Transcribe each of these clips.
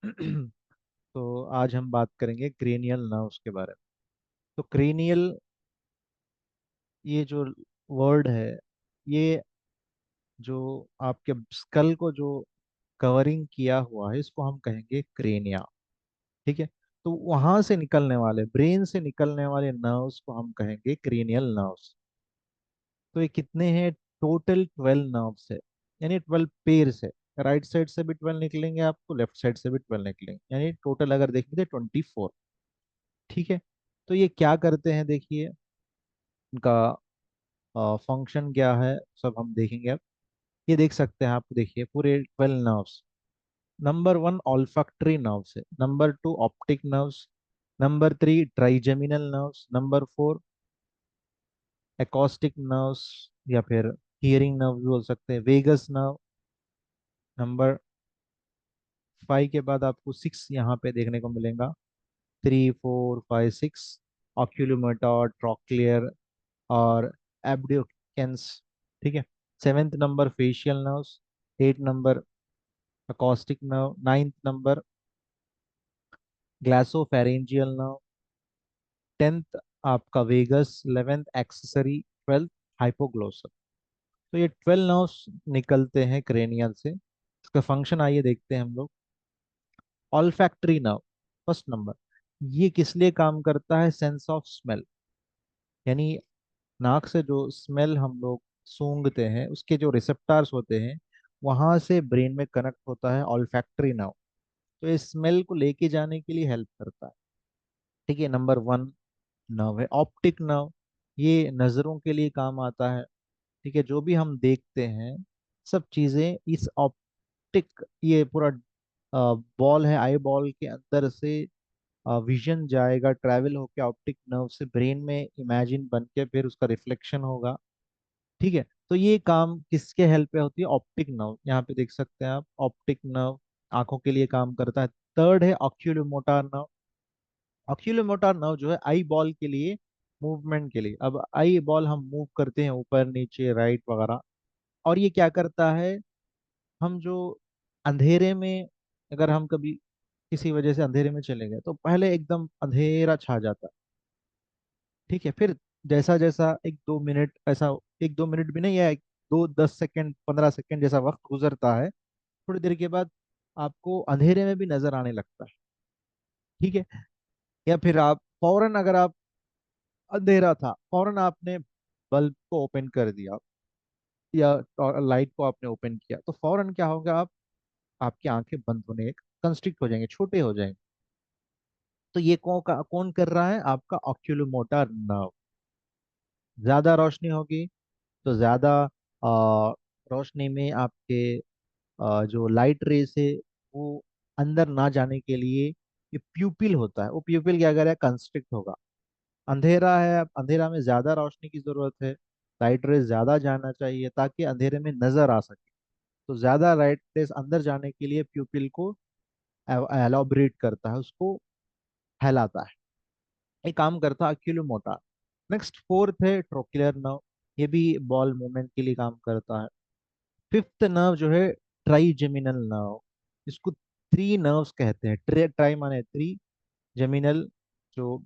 तो आज हम बात करेंगे क्रेनियल नर्व्स के बारे में। तो क्रेनियल, ये जो वर्ड है, ये जो आपके स्कल को जो कवरिंग किया हुआ है, इसको हम कहेंगे क्रेनिया। ठीक है। तो वहां से निकलने वाले, ब्रेन से निकलने वाले नर्व्स को हम कहेंगे क्रेनियल नर्व्स। तो ये कितने हैं? टोटल 12 नर्व्स है, यानी 12 पेयर्स है। राइट साइड से भी 12 निकलेंगे आपको, लेफ्ट साइड से भी 12 निकलेंगे, यानी टोटल अगर देखेंगे 24। ठीक है। तो ये क्या करते हैं, देखिए उनका फंक्शन क्या है, सब हम देखेंगे अब। ये देख सकते हैं आप, देखिए पूरे 12 nerves. Number one olfactory nerves है, number two optic nerves, number three trigeminal nerves, number four acoustic nerves या फिर हियरिंग नर्व भी बोल सकते हैं, वेगस नर्व। नंबर फाइव के बाद आपको सिक्स यहाँ पे देखने को मिलेगा, three four five six, oculomotor, trochlear और एब्ड्यूकेंस। ठीक है। Seventh number facial nerves, eight number acoustic nerve, ninth number glossopharyngeal nerve, tenth आपका vagus, 11th accessory, 12th hypoglossal. तो ये 12 नर्व्स निकलते हैं क्रेनियल से। इसका फंक्शन आइए देखते हैं हम लोग। ऑल्फैक्टरी नर्व, फर्स्ट नंबर, ये किस लिए काम करता है? सेंस ऑफ स्मेल, यानी नाक से जो स्मेल हम लोग सूंघते हैं, उसके जो रिसेप्टार्स होते हैं, वहां से ब्रेन में कनेक्ट होता है ऑल्फैक्टरी नर्व। तो ये स्मेल को लेके जाने के लिए हेल्प करता है। ठीक है। नंबर वन नर्व है ऑप्टिक नर्व, ये नजरों के लिए काम आता है। ठीक है। जो भी हम देखते हैं, सब चीजें इस ऑप्टिक, ये पूरा बॉल है, आई बॉल के अंदर से विजन जाएगा, ट्रैवल होके ऑप्टिक नर्व से ब्रेन में इमेजिन बन के फिर उसका रिफ्लेक्शन होगा। ठीक है। तो ये काम किसके हेल्प पे होती है? Optic nerve. यहाँ पे देख सकते हैं आप, ऑप्टिक नर्व आंखों के लिए काम करता है। थर्ड है ऑक्यूलोमोटर नर्व। ऑक्यूलोमोटर नर्व जो है आई बॉल के लिए, मूवमेंट के लिए। अब आई बॉल हम मूव करते हैं ऊपर नीचे राइट वगैरह, और ये क्या करता है, हम जो अंधेरे में, अगर हम कभी किसी वजह से अंधेरे में चले गए, तो पहले एकदम अंधेरा छा जाता है। ठीक है। फिर जैसा जैसा एक दो मिनट ऐसा, एक दो मिनट भी नहीं है, दो 10 सेकंड 15 सेकंड जैसा वक्त गुजरता है, थोड़ी देर के बाद आपको अंधेरे में भी नजर आने लगता है। ठीक है। या फिर आप फौरन, अगर आप अंधेरा था, फौरन आपने बल्ब को ओपन कर दिया या लाइट को आपने ओपन किया, तो फौरन क्या होगा, आप आपकी आंखें बंद होने, कंस्ट्रिक्ट हो जाएंगे, छोटे हो जाएंगे। तो ये कौन कर रहा है? आपका ऑक्यूलोमोटर नर्व। ज्यादा रोशनी होगी तो ज्यादा आ, रोशनी में आपके जो लाइट रेस है, वो अंदर ना जाने के लिए ये प्यूपिल होता है, वो प्यूपिल क्या करेगा? कंस्ट्रिक्ट होगा। अंधेरा है, अब अंधेरा में ज्यादा रोशनी की जरूरत है, लाइट रेस ज्यादा जाना चाहिए ताकि अंधेरे में नजर आ सके। तो ज्यादा लाइट रेस अंदर जाने के लिए प्यूपिल को एलोबरेट करता है, उसको फैलाता है। ये काम करता है अक्यूलोमोटर। नेक्स्ट फोर्थ है ट्रोक्लियर नर्व, ये भी बॉल मूवमेंट के लिए काम करता है। फिफ्थ नर्व जो है ट्राइजेमिनल नर्व, इसको थ्री नर्व्स कहते हैं। ट्राई माने थ्री, जेमिनल जो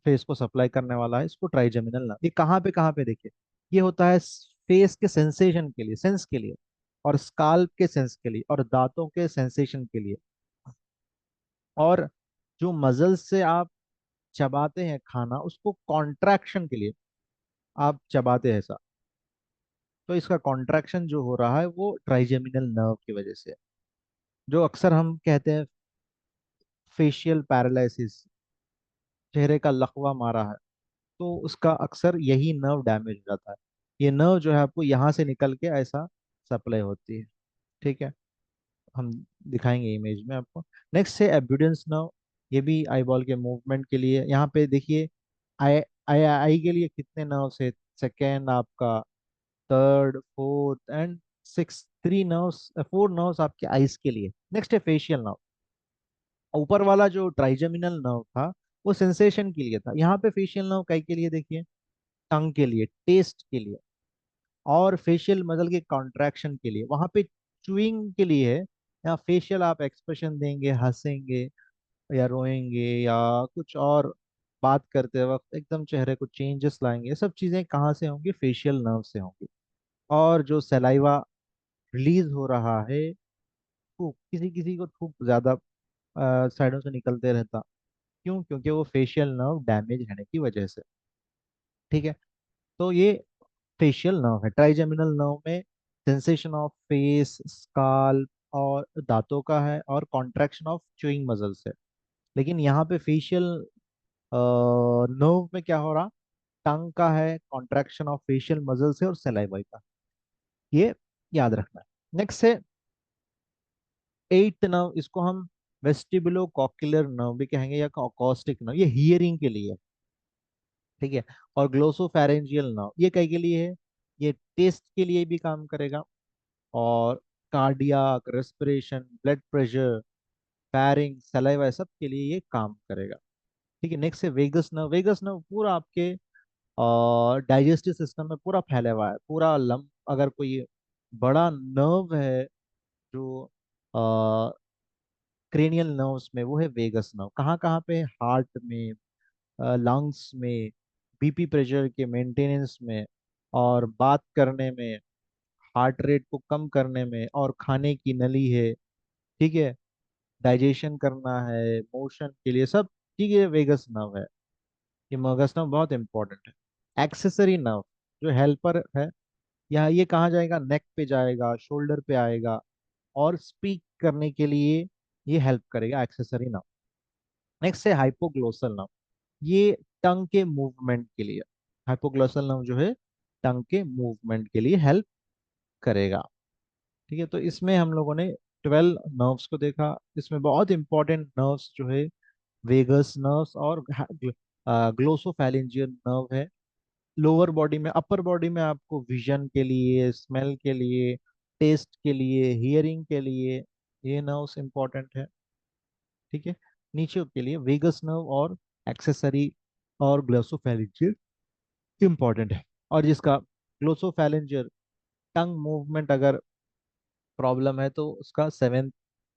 फेस को सप्लाई करने वाला है, इसको ट्राइजेमिनल नर्व। ये कहाँ पे देखिए, ये होता है फेस के सेंसेशन के लिए, सेंस के लिए, और स्काल्प के सेंस के लिए, और दांतों के सेंसेशन के लिए, और जो मजल से आप चबाते हैं खाना, उसको कॉन्ट्रैक्शन के लिए आप चबाते हैं ऐसा। तो इसका कॉन्ट्रैक्शन जो हो रहा है वो ट्राइजेमिनल नर्व की वजह से है। जो अक्सर हम कहते हैं फेशियल पैरालिसिस, चेहरे का लकवा मारा है, तो उसका अक्सर यही नर्व डैमेज हो जाता है। ये नर्व जो है आपको यहाँ से निकल के ऐसा सप्लाई होती है। ठीक है। हम दिखाएंगे इमेज में आपको। नेक्स्ट है एब्यूडेंस नर्व, ये भी आई बॉल के मूवमेंट के लिए। यहाँ पे देखिए, आई आई आई के लिए कितने नर्व्स है? सेकेंड आपका, third, fourth and six, three nerves, four nerves आपके आईज के लिए। नेक्स्ट है फेशियल नर्व। ऊपर वाला जो ट्राइजेमिनल नर्व था, वो सेंसेशन के लिए था। यहाँ पे फेशियल नर्व कई के लिए देखिए, टंग के लिए, टेस्ट के लिए, और फेशियल मसल के कॉन्ट्रैक्शन के लिए। वहां पे चूइंग के लिए है, या फेशियल आप एक्सप्रेशन देंगे, हंसेंगे या रोएंगे या कुछ और बात करते वक्त एकदम चेहरे को चेंजेस लाएंगे, ये सब चीजें कहाँ से होंगी? फेशियल नर्व से होंगी। और जो सलाइवा रिलीज हो रहा है, थूक, किसी किसी को थूक ज्यादा साइडों से निकलते रहता, क्यों? क्योंकि वो फेशियल नर्व डैमेज होने की वजह से। ठीक है, तो ये फेशियल नर्व है। ट्राइजेमिनल नर्व में सेंसेशन ऑफ फेस, स्काल और दांतों का है, और कॉन्ट्रैक्शन ऑफ च्यूइंग मसल्स है। लेकिन यहाँ पे फेशियल नर्व में क्या हो रहा? टंग का है, कॉन्ट्रैक्शन ऑफ फेशियल मसल्स है, और सलाइवा का। ये याद रखना है। नेक्स्ट है एट्थ नर्व, इसको हम वेस्टिबुलो कॉक्युलर नर्व भी कहेंगे या कॉस्टिक नर्व, ये हियरिंग के लिए है। ठीक है। और ग्लोसोफैरेंजियल नर्व ये कई के लिए है? ये टेस्ट के लिए भी काम करेगा, और cardiac, respiration, blood pressure, pairing, saliva, सब के लिए ये काम करेगा। ठीक है। नेक्स्ट है वेगस नर्व। वेगस नर्व पूरा आपके डाइजेस्टिव सिस्टम में पूरा फैला हुआ है, पूरा लम, अगर कोई बड़ा नर्व है जो क्रेनियल नर्व्स में, वो है वेगस नर्व। कहाँ कहाँ पे? हार्ट में, लंग्स में, बीपी प्रेशर के मेंटेनेंस में, और बात करने में, हार्ट रेट को कम करने में, और खाने की नली है। ठीक है। डाइजेशन करना है, मोशन के लिए, सब। ठीक है, वेगस नर्व है। ये वेगस नर्व बहुत इंपॉर्टेंट है। एक्सेसरी नर्व जो हेल्पर है, यहाँ ये कहाँ जाएगा? नेक पे जाएगा, शोल्डर पे आएगा, और स्पीक करने के लिए ये हेल्प करेगा, एक्सेसरी नर्व। नेक्स्ट है हाइपोग्लोसल नर्व। ये टंग के मूवमेंट के लिए, हाइपोग्लोसल नर्व जो है टंग के मूवमेंट के लिए हेल्प करेगा। ठीक है, तो इसमें हम लोगों ने 12 नर्व्स को देखा। इसमें बहुत इंपॉर्टेंट नर्व्स जो है वेगस नर्व्स और ग्लोसोफैरिंजियल नर्व है। लोअर बॉडी में, अपर बॉडी में आपको विजन के लिए, स्मेल के लिए, टेस्ट के लिए, हियरिंग के लिए ये नर्व्स इंपॉर्टेंट है। ठीक है। नीचे के लिए वेगस नर्व और एक्सेसरी और ग्लोसोफैरिंजियल इंपॉर्टेंट है। और जिसका ग्लोसोफैरिंजियल टंग मूवमेंट अगर प्रॉब्लम है, तो उसका सेवेंथ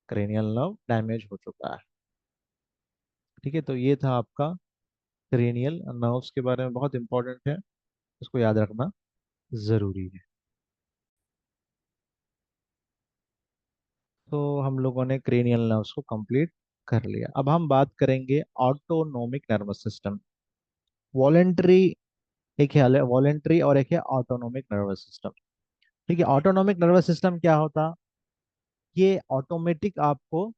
क्रेनियल नर्व डैमेज हो चुका है। ठीक है, तो ये था आपका क्रेनियल नर्व्स के बारे में, बहुत इंपॉर्टेंट है, इसको याद रखना जरूरी है। तो हम लोगों ने क्रेनियल नर्व्स को कंप्लीट कर लिया। अब हम बात करेंगे ऑटोनोमिक नर्वस सिस्टम। वॉलेंट्री, एक है वॉलेंट्री और एक है ऑटोनोमिक नर्वस सिस्टम। ठीक है। ऑटोनोमिक नर्वस सिस्टम क्या होता? ये ऑटोमेटिक आपको,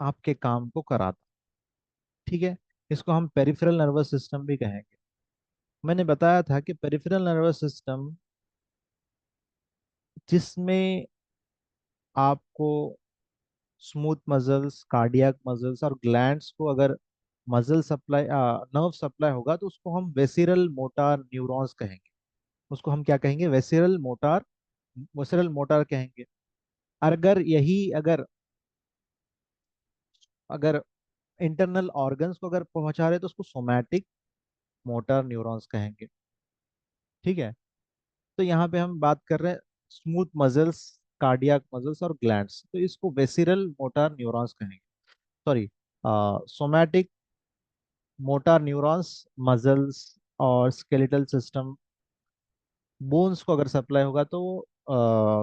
आपके काम को कराता। ठीक है। इसको हम पेरिफेरल नर्वस सिस्टम भी कहेंगे। मैंने बताया था कि पेरिफेरल नर्वस सिस्टम जिसमें आपको स्मूथ मसल्स, कार्डियक मसल्स और ग्लैंड्स को अगर मसल सप्लाई, नर्व सप्लाई होगा, तो उसको हम वेसिरल मोटार न्यूरॉन्स कहेंगे। उसको हम क्या कहेंगे? वेसिरल मोटार, वेसिरल मोटार कहेंगे। अगर यही, अगर अगर इंटरनल ऑर्गन्स को अगर पहुंचा रहे, तो उसको सोमैटिक मोटर न्यूरॉन्स कहेंगे। ठीक है। तो यहाँ पे हम बात कर रहे हैं स्मूथ मसल्स, कार्डियक मसल्स और ग्लैंड्स, तो इसको वेसिरल मोटर न्यूरॉन्स कहेंगे। Sorry, somatic motor neurons, muscles और स्केलेटल सिस्टम, बोन्स को अगर सप्लाई होगा तो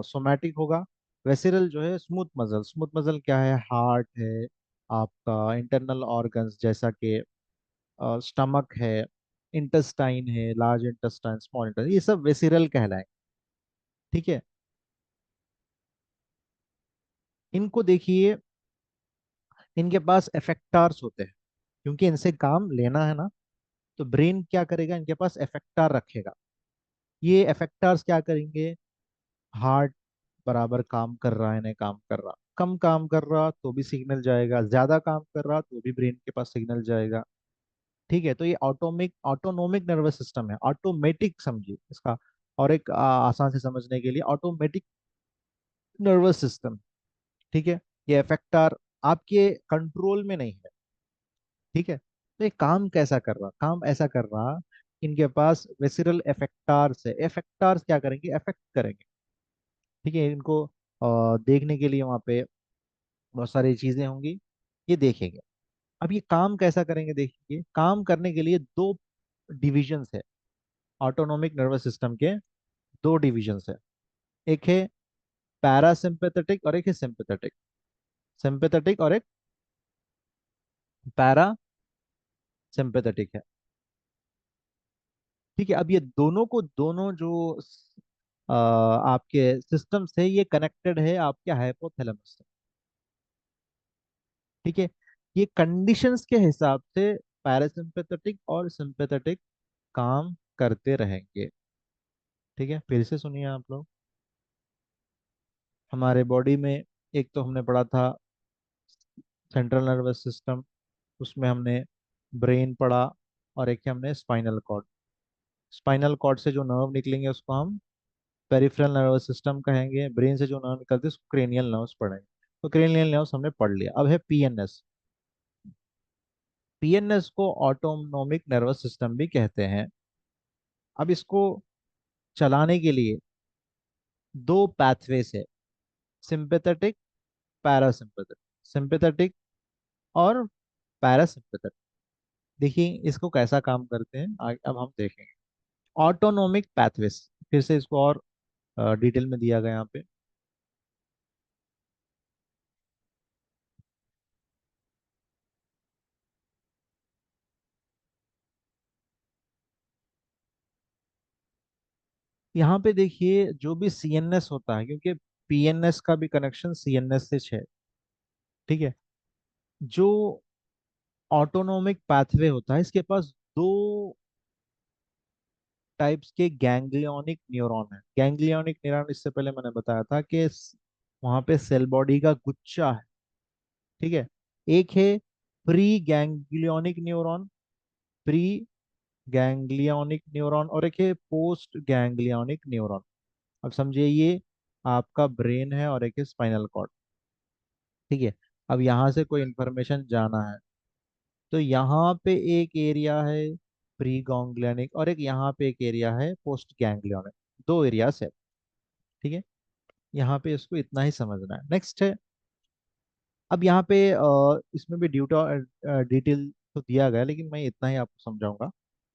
सोमैटिक होगा। वेसिरल जो है स्मूथ मसल, स्मूथ मसल क्या है? हार्ट है, आपका इंटरनल ऑर्गन्स जैसा कि स्टमक है, इंटेस्टाइन है, लार्ज इंटेस्टाइन, स्मॉल इंटेस्टाइन, ये सब वेसिरल कहलाए। ठीक है। इनको देखिए, इनके पास इफेक्टार्स होते हैं, क्योंकि इनसे काम लेना है ना। तो ब्रेन क्या करेगा? इनके पास इफेक्टार रखेगा। ये इफेक्टार्स क्या करेंगे? हार्ट बराबर काम कर रहा है, नहीं काम कर रहा, कम काम कर रहा तो भी सिग्नल जाएगा, ज्यादा काम कर रहा तो भी ब्रेन के पास सिग्नल जाएगा। ठीक है। तो ये ऑटोनोमिक नर्वस सिस्टम है, ऑटोमेटिक समझिए इसका। और एक आसान से समझने के लिए, ऑटोमेटिक नर्वस सिस्टम। ठीक है। ये इफेक्टार आपके कंट्रोल में नहीं है। ठीक है। तो ये काम कैसा कर रहा? काम ऐसा कर रहा, इनके पास वेसिरल इफेक्टार्स है। इफेक्टार्स क्या करेंगे? इफेक्ट करेंगे। ठीक है। इनको और देखने के लिए वहाँ पे बहुत सारी चीजें होंगी, ये देखेंगे। अब ये काम कैसा करेंगे, देखिए काम करने के लिए दो डिविजन्स है। ऑटोनोमिक नर्वस सिस्टम के दो डिविजन्स है। एक है पैरासिम्पेथेटिक और एक है सिंपैथेटिक। सिंपैथेटिक और एक पैरा सिंपैथेटिक है। ठीक है, अब ये दोनों को, दोनों जो आपके सिस्टम से ये कनेक्टेड है आपके हाइपोथैलेमस से। ठीक है, ये कंडीशंस के हिसाब से पैरासिम्पेथेटिक और सिंपैथेटिक काम करते रहेंगे। ठीक है, फिर से सुनिए आप लोग। हमारे बॉडी में एक तो हमने पढ़ा था सेंट्रल नर्वस सिस्टम, उसमें हमने ब्रेन पढ़ा, और एक है हमने स्पाइनल कॉर्ड। स्पाइनल कॉर्ड से जो नर्व निकलेंगे उसको हम पेरिफेरल नर्वस सिस्टम कहेंगे। ब्रेन से जो नर्व निकलते हैं उसको क्रेनियल नर्व्स पढ़ेंगे। तो क्रेनियल नर्व्स हमने पढ़ लिया। अब है पीएनएस। पीएनएस को ऑटोनोमिक नर्वस सिस्टम भी कहते हैं। अब इसको चलाने के लिए दो पाथवेज है, सिंपैथेटिक, पैरासिम्पैथेटिक। सिंपैथेटिक और पैरासिम्पैथेटिक। देखिए इसको कैसा काम करते हैं अब हम देखेंगे। ऑटोनोमिक पाथवेज, फिर से इसको और डिटेल में दिया गया यहाँ पे। यहाँ पे देखिए जो भी सीएनएस होता है, क्योंकि पीएनएस का भी कनेक्शन सीएनएस से है। ठीक है, जो ऑटोनोमिक पाथवे होता है इसके पास दो टाइप्स के गैंग्लियोनिक न्यूरॉन है। गैंग्लियोनिक न्यूरॉन इससे पहले मैंने बताया था कि वहां पे सेल बॉडी का गुच्छा है। ठीक है, एक है pre ganglionic neuron, pre ganglionic neuron, और एक है पोस्ट गैंग्लियोनिक न्यूरॉन। अब समझिए ये आपका ब्रेन है और एक है स्पाइनल कॉर्ड। ठीक है, अब यहाँ से कोई इंफॉर्मेशन जाना है तो यहाँ पे एक एरिया है प्री गैंग्लियोनिक और एक यहाँ पे एक एरिया है पोस्ट गैंग्लियोनिक। दो एरियाज है। ठीक है, यहाँ पे इसको इतना ही समझना है। नेक्स्ट है, अब यहाँ पे इसमें भी डिटेल तो दिया गया है, लेकिन मैं इतना ही आपको समझाऊंगा।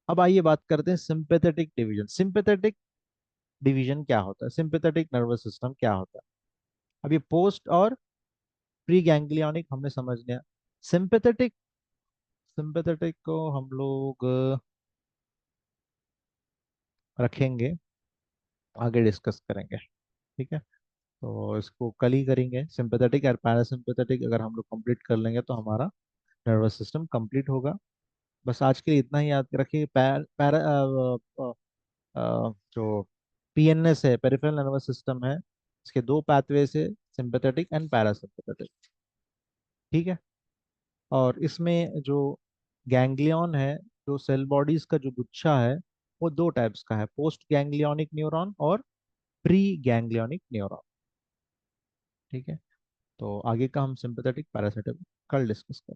अब आइए बात करते हैं सिंपैथेटिक डिवीजन। सिंपैथेटिक डिवीजन क्या होता है, सिंपैथेटिक नर्वस सिस्टम क्या होता है। अब ये पोस्ट और प्री गैंग्लियोनिक हमने समझ लिया। सिंपैथेटिक, सिंपैथेटिक को हम लोग रखेंगे, आगे डिस्कस करेंगे। ठीक है, तो इसको कल ही करेंगे। सिंपैथेटिक और पैरासिम्पैथेटिक अगर हम लोग कंप्लीट कर लेंगे तो हमारा नर्वस सिस्टम कंप्लीट होगा। बस आज के लिए इतना ही याद रखिए। जो पीएनएस है, पेरिफेरल नर्वस सिस्टम है, इसके दो पाथवेज है, सिंपैथेटिक एंड पैरासिम्पैथेटिक। ठीक है, और इसमें जो गैंग्लियन है, जो सेल बॉडीज का जो गुच्छा है, वो दो टाइप्स का है, पोस्ट गैंग्लियोनिक न्यूरॉन और प्री गैंग्लियोनिक न्यूरॉन। ठीक है, तो आगे का हम सिंपैथेटिक पैरासिम्पैथेटिक कल डिस्कस करेंगे।